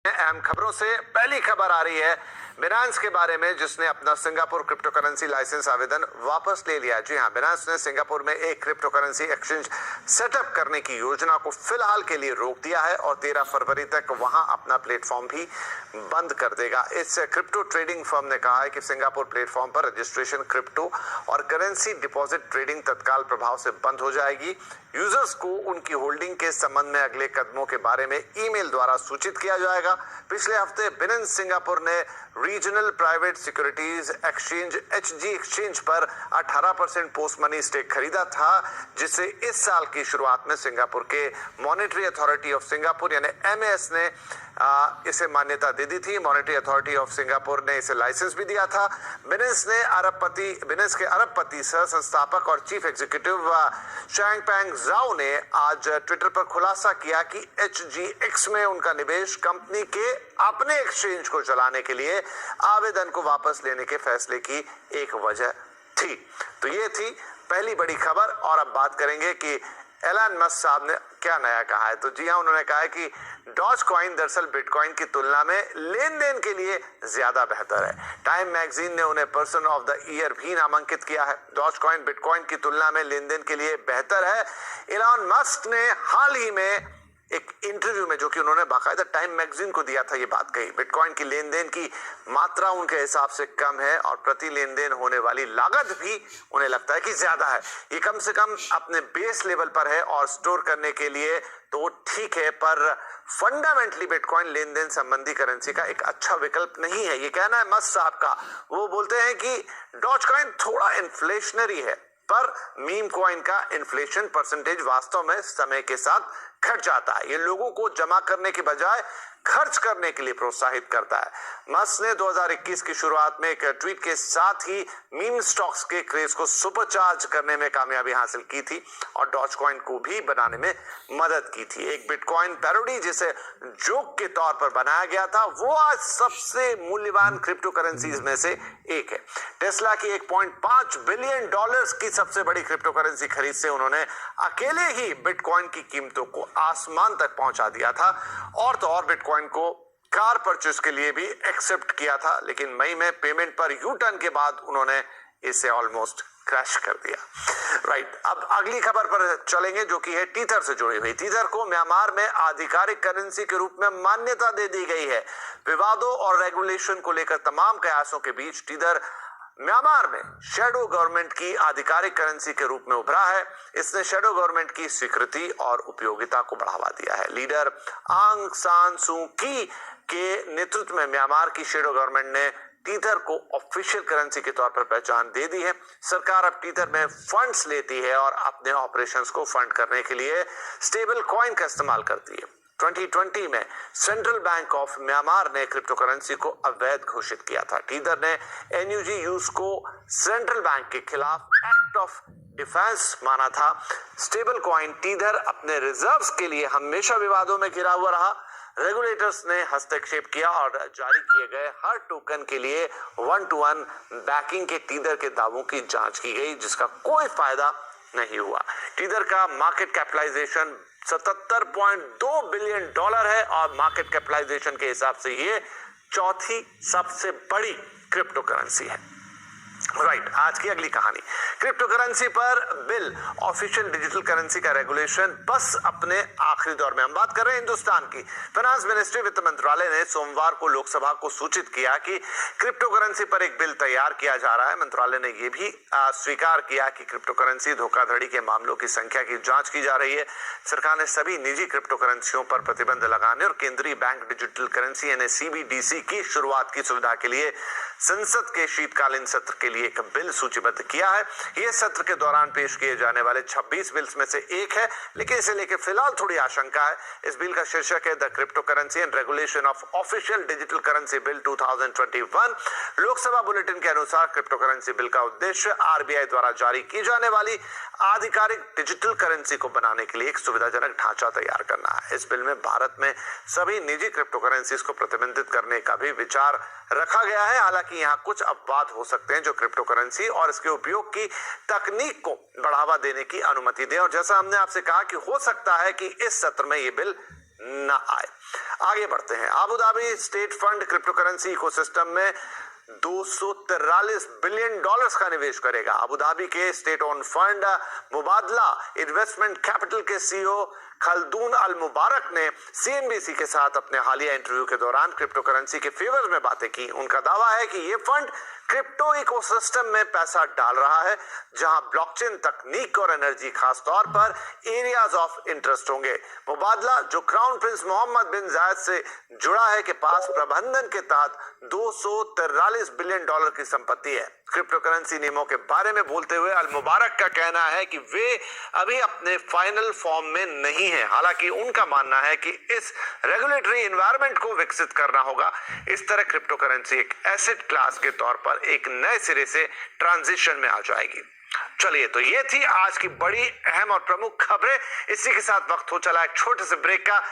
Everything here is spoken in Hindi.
अहम खबरों से पहली खबर आ रही है बिनांस के बारे में, जिसने अपना सिंगापुर क्रिप्टो करेंसी लाइसेंस आवेदन वापस ले लिया। जी हां, बिनांस ने सिंगापुर में एक क्रिप्टो करेंसी एक्सचेंज सेटअप करने की योजना को फिलहाल के लिए रोक दिया है और 13 फरवरी तक वहां अपना प्लेटफॉर्म भी बंद कर देगा। इस क्रिप्टो ट्रेडिंग फर्म ने कहा है कि सिंगापुर प्लेटफॉर्म पर रजिस्ट्रेशन क्रिप्टो और करेंसी डिपॉजिट ट्रेडिंग तत्काल प्रभाव से बंद हो जाएगी। यूजर्स को उनकी होल्डिंग के संबंध में अगले कदमों के बारे में ईमेल द्वारा सूचित किया जाएगा। पिछले हफ्ते बिनांस सिंगापुर ने regional private securities exchange Hg exchange पर 18% पोस्ट मनी स्टेक खरीदा था, जिसे इस साल की शुरुआत में सिंगापुर के मॉनेटरी अथॉरिटी ऑफ सिंगापुर यानी एमएएस ने इसे मान्यता दे दी थी। मॉनेटरी अथॉरिटी ऑफ सिंगापुर ने इसे लाइसेंस भी दिया था। बिनांस के अरबपति सह संस्थापक और चीफ एग्जीक्यूटिव चैंगपेंग जाओ ने आज ट्विटर पर खुलासा किया कि एचजीएक्स में उनका निवेश कंपनी के अपने एक्सचेंज को चलाने के लिए आवेदन को वापस लेने के फैसले की एक वजह थी। तो ये थी पहली बड़ी खबर। और अब बात करेंगे कि एलन मस्क साहब ने क्या नया कहा है। तो जी हां, उन्होंने कहा है कि डॉज कॉइन दरअसल बिटकॉइन की तुलना में लेन देन के लिए ज्यादा बेहतर है। टाइम मैगजीन ने उन्हें पर्सन ऑफ द ईयर भी नामांकित किया है। डॉज कॉइन बिटकॉइन की तुलना में लेन देन के लिए बेहतर है। एलन मस्क ने हाल ही में एक इंटरव्यू में, जो कि उन्होंने बाकायदा टाइम मैगजीन को दिया था, ये बात कही। बिटकॉइन की लेन देन की मात्रा उनके हिसाब से कम है और प्रति लेन देन होने वाली लागत भी उन्हें लगता है कि ज्यादा है। ये कम से कम अपने बेस लेवल पर है और स्टोर करने के लिए तो ठीक है, पर फंडामेंटली बिटकॉइन लेन देन संबंधी करेंसी का एक अच्छा विकल्प नहीं है, ये कहना है मस्क साहब का। वो बोलते हैं कि डॉज कॉइन थोड़ा इन्फ्लेशनरी है, पर मीम कॉइन का इन्फ्लेशन परसेंटेज वास्तव में समय के साथ घट जाता है। ये लोगों को जमा करने के बजाय खर्च करने के लिए प्रोत्साहित करता है। मस्क ने 2021 की शुरुआत में एक ट्वीट के साथ ही मीम स्टॉक्स के क्रेज को सुपरचार्ज करने में कामयाबी हासिल की थी और डॉज कॉइन को भी बनाने में मदद की थी। एक बिटकॉइन पैरोडी जिसे जोक के तौर पर बनाया गया था, वो आज सबसे मूल्यवान क्रिप्टो करेंसीज में से एक है। टेस्ला की 1.5 बिलियन डॉलर्स की सबसे बड़ी क्रिप्टो करेंसी खरीद से उन्होंने अकेले ही बिटकॉइन की कीमतों को आसमान तक पहुंचा दिया था। और तो और बिटकॉइन को कार परचेस के लिए भी एक्सेप्ट किया था, लेकिन मई में पेमेंट पर यू टर्न के बाद उन्होंने इसे ऑलमोस्ट क्रैश कर दिया। राइट, अब अगली खबर पर चलेंगे, जो कि है टीथर से जुड़ी हुई। टीथर को म्यांमार में आधिकारिक करेंसी के रूप में मान्यता दे दी गई है। विवादों और रेगुलेशन को लेकर तमाम प्रयासों के बीच टीथर म्यांमार में शैडो गवर्नमेंट की आधिकारिक करेंसी के रूप में उभरा है। इसने शैडो गवर्नमेंट की स्वीकृति और उपयोगिता को बढ़ावा दिया है। लीडर आंग सान सू की के नेतृत्व में म्यांमार की शैडो गवर्नमेंट ने टीथर को ऑफिशियल करेंसी के तौर पर पहचान दे दी है। सरकार अब टीथर में फंड्स लेती है और अपने ऑपरेशंस को फंड करने के लिए स्टेबल कॉइन का इस्तेमाल करती है। 2020 में सेंट्रल बैंक ऑफ म्यांमार ने क्रिप्टो करेंसी को अवैध घोषित किया था। टीथर ने एनयूजी यूज को सेंट्रल बैंक के खिलाफ एक्ट ऑफ डिफेंस माना था। स्टेबल कॉइन टीथर अपने रिजर्व्स के लिए हमेशा विवादों में घिरा हुआ रहा। रेगुलेटर्स ने हस्तक्षेप किया और जारी किए गए हर टोकन के लिए 1-to-1 बैकिंग के टीथर के दावों की जांच की गई, जिसका कोई फायदा नहीं हुआ। टीथर का मार्केट कैपिटलाइजेशन 77.2 बिलियन डॉलर है और मार्केट कैपिटलाइजेशन के हिसाब से ये चौथी सबसे बड़ी क्रिप्टो करेंसी है। राइट, आज की अगली कहानी, क्रिप्टो करेंसी पर बिल, ऑफिशियल डिजिटल करेंसी का रेगुलेशन बस अपने आखिरी दौर में। हम बात कर रहे हैं हिंदुस्तान की। फाइनेंस मिनिस्ट्री, वित्त मंत्रालय ने सोमवार को लोकसभा को सूचित किया कि क्रिप्टो करेंसी पर एक बिल तैयार किया जा रहा है। मंत्रालय ने यह भी स्वीकार किया कि क्रिप्टो करेंसी धोखाधड़ी के मामलों की संख्या की जांच की जा रही है। सरकार ने सभी निजी क्रिप्टो करेंसियों पर प्रतिबंध लगाने और केंद्रीय बैंक डिजिटल करेंसी यानी सीबीडीसी की शुरुआत की सुविधा के लिए संसद के शीतकालीन सत्र के लिए एक बिल सूचीबद्ध किया है। यह सत्र के दौरान पेश किए जाने वाले 26 बिल्स में से एक है, लेकिन इसे लेकर फिलहाल थोड़ी आशंका है। इस बिल का शीर्षक है the crypto currency and regulation of official digital currency bill 2021। Lok Sabha bulletin के अनुसार क्रिप्टो करेंसी बिल का उद्देश्य आरबीआई द्वारा जारी की जाने वाली आधिकारिक डिजिटल करेंसी को बनाने के लिए एक सुविधाजनक ढांचा तैयार करना है। इस बिल में भारत में सभी निजी क्रिप्टो करेंसीज को प्रतिबंधित करने का भी विचार रखा गया है। हालांकि यहाँ कुछ अपवाद हो सकते हैं जो क्रिप्टो करेंसी और इसके उपयोग की तकनीक को बढ़ावा देने की अनुमति दे। और जैसा हमने आपसे कहा कि हो सकता है कि इस सत्र में ये बिल न आए। आगे बढ़ते हैं। Abu Dhabi state fund cryptocurrency ecosystem में $243 बिलियन का निवेश करेगा। अबू धाबी के state own fund Mubadala investment capital के सीईओ खलदून अल मुबारक ने सीएनबीसी के साथ अपने हालिया इंटरव्यू के दौरान क्रिप्टो करेंसी के फेवर में बातें की। उनका दावा है कि यह फंड क्रिप्टो इकोसिस्टम में पैसा डाल रहा है, जहां ब्लॉकचेन तकनीक और एनर्जी खास तौर पर एरियाज ऑफ इंटरेस्ट होंगे। मुबादला जो क्राउन प्रिंस मोहम्मद बिन जायद से जुड़ा है के पास प्रबंधन के तहत $243 बिलियन की संपत्ति है। क्रिप्टो करेंसी नियमों के बारे में बोलते हुए अल मुबारक का कहना है कि वे अभी अपने फाइनल फॉर्म में नहीं है। हालांकि उनका मानना है कि इस रेगुलेटरी एनवायरनमेंट को विकसित करना होगा। इस तरह क्रिप्टो करेंसी एक एसेट क्लास के तौर पर एक नए सिरे से ट्रांजिशन में आ जाएगी। चलिए, तो ये थी आज की बड़ी अहम और प्रमुख खबरें। इसी के साथ वक्त हो चला एक छोटे से ब्रेक का।